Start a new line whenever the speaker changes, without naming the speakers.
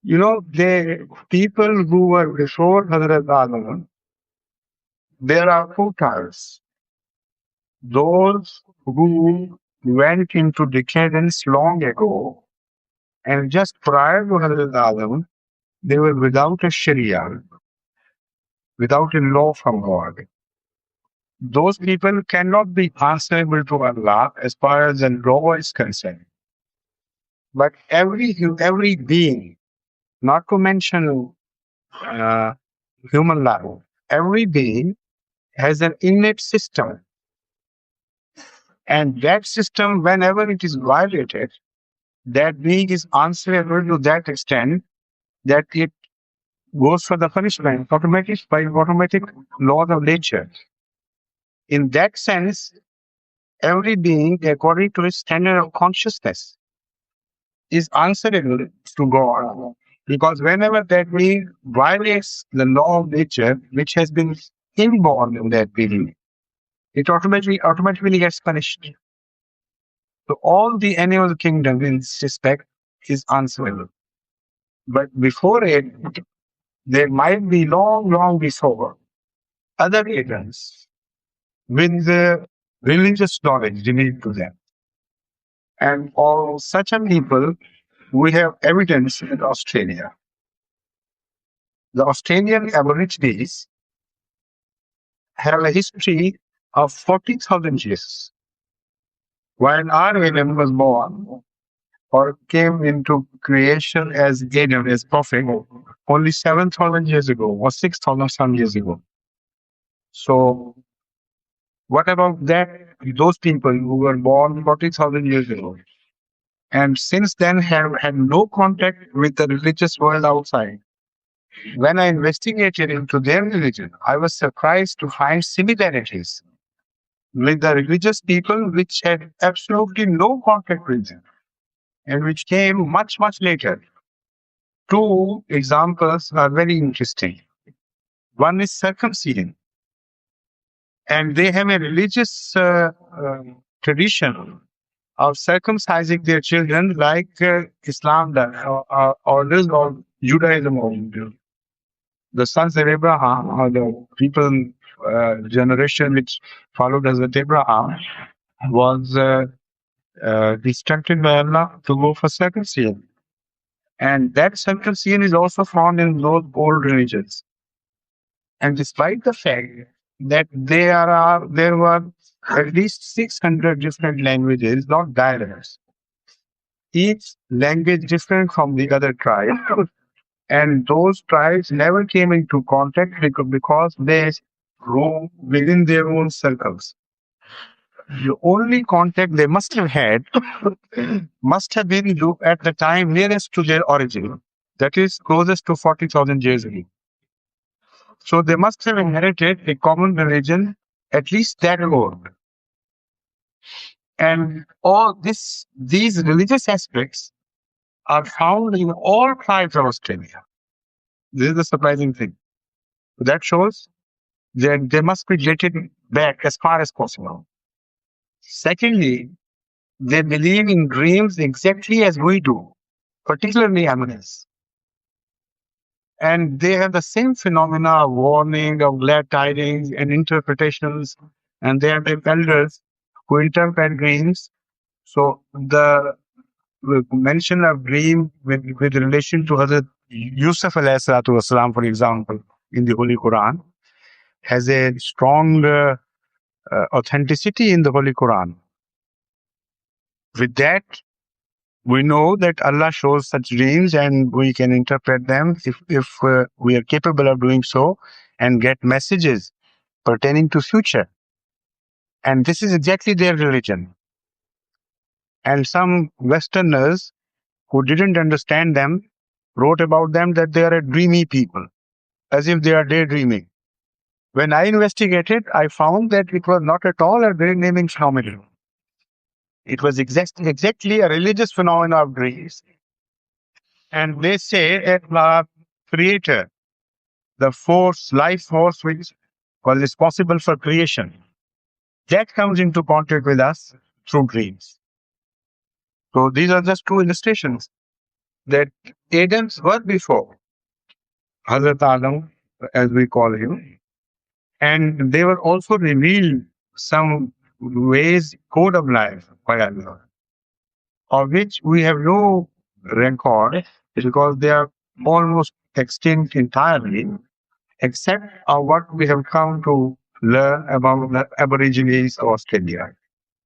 The people who were before Hazrat Adam, there are two types. Those who went into decadence long ago, and just prior to Hazrat Adam, they were without a Sharia, without a law from God. Those people cannot be answerable to Allah as far as the law is concerned. But every being, not to mention uh, human life, every being has an innate system. And that system, whenever it is violated, that being is answerable to that extent that it goes for the punishment by automatic laws of nature. In that sense, every being, according to its standard of consciousness, is answerable to God. Because whenever that being violates the law of nature, which has been inborn in that being, it automatically gets punished. So all the animal kingdom in this respect is answerable. But before it, there might be long before other agents with the religious knowledge related to them. And for such a people, we have evidence in Australia. The Australian Aborigines have a history of 40,000 years. While our Adam was born or came into creation as Adam, as prophet, only 7,000 years ago or 6,000 some years ago. So, what about that? Those people who were born 40,000 years ago and since then have had no contact with the religious world outside. When I investigated into their religion, I was surprised to find similarities with the religious people which had absolutely no contact with them and which came much later. Two examples are very interesting. One is circumcision, and they have a religious tradition of circumcising their children like Islam does, or does, or Judaism or the sons of Abraham, or the people generation which followed Hazrat Abraham, was instructed by Allah to go for circumcision. And that circumcision is also found in those old religions. And despite the fact that there were at least 600 different languages, not dialects, each language different from the other tribe, and those tribes never came into contact because they roam within their own circles. The only contact they must have had must have been at the time nearest to their origin, that is closest to 40,000 years ago. So they must have inherited a common religion, at least that old. And all these religious aspects are found in all tribes of Australia. This is the surprising thing. That shows that they must be dated back as far as possible. Secondly, they believe in dreams exactly as we do, particularly Amunis. And they have the same phenomena of warning, of glad tidings, and interpretations. And they have elders who interpret dreams. So the mention of dream with relation to Hazrat Yusuf alayhi salatu wasalam, for example, in the Holy Quran, has a strong authenticity in the Holy Quran. With that, we know that Allah shows such dreams and we can interpret them if we are capable of doing so and get messages pertaining to future. And this is exactly their religion. And some Westerners who didn't understand them wrote about them that they are a dreamy people, as if they are daydreaming. When I investigated, I found that it was not at all a daydreaming phenomenon. It was exactly a religious phenomenon of dreams. And they say that our creator, the life force which was responsible for creation, that comes into contact with us through dreams. So these are just two illustrations that Adams were before Hazrat Adam, as we call him, and they were also revealed some ways, code of life by Allah, of which we have no record because they are almost extinct entirely, except what we have come to learn about the Aborigines of Australia.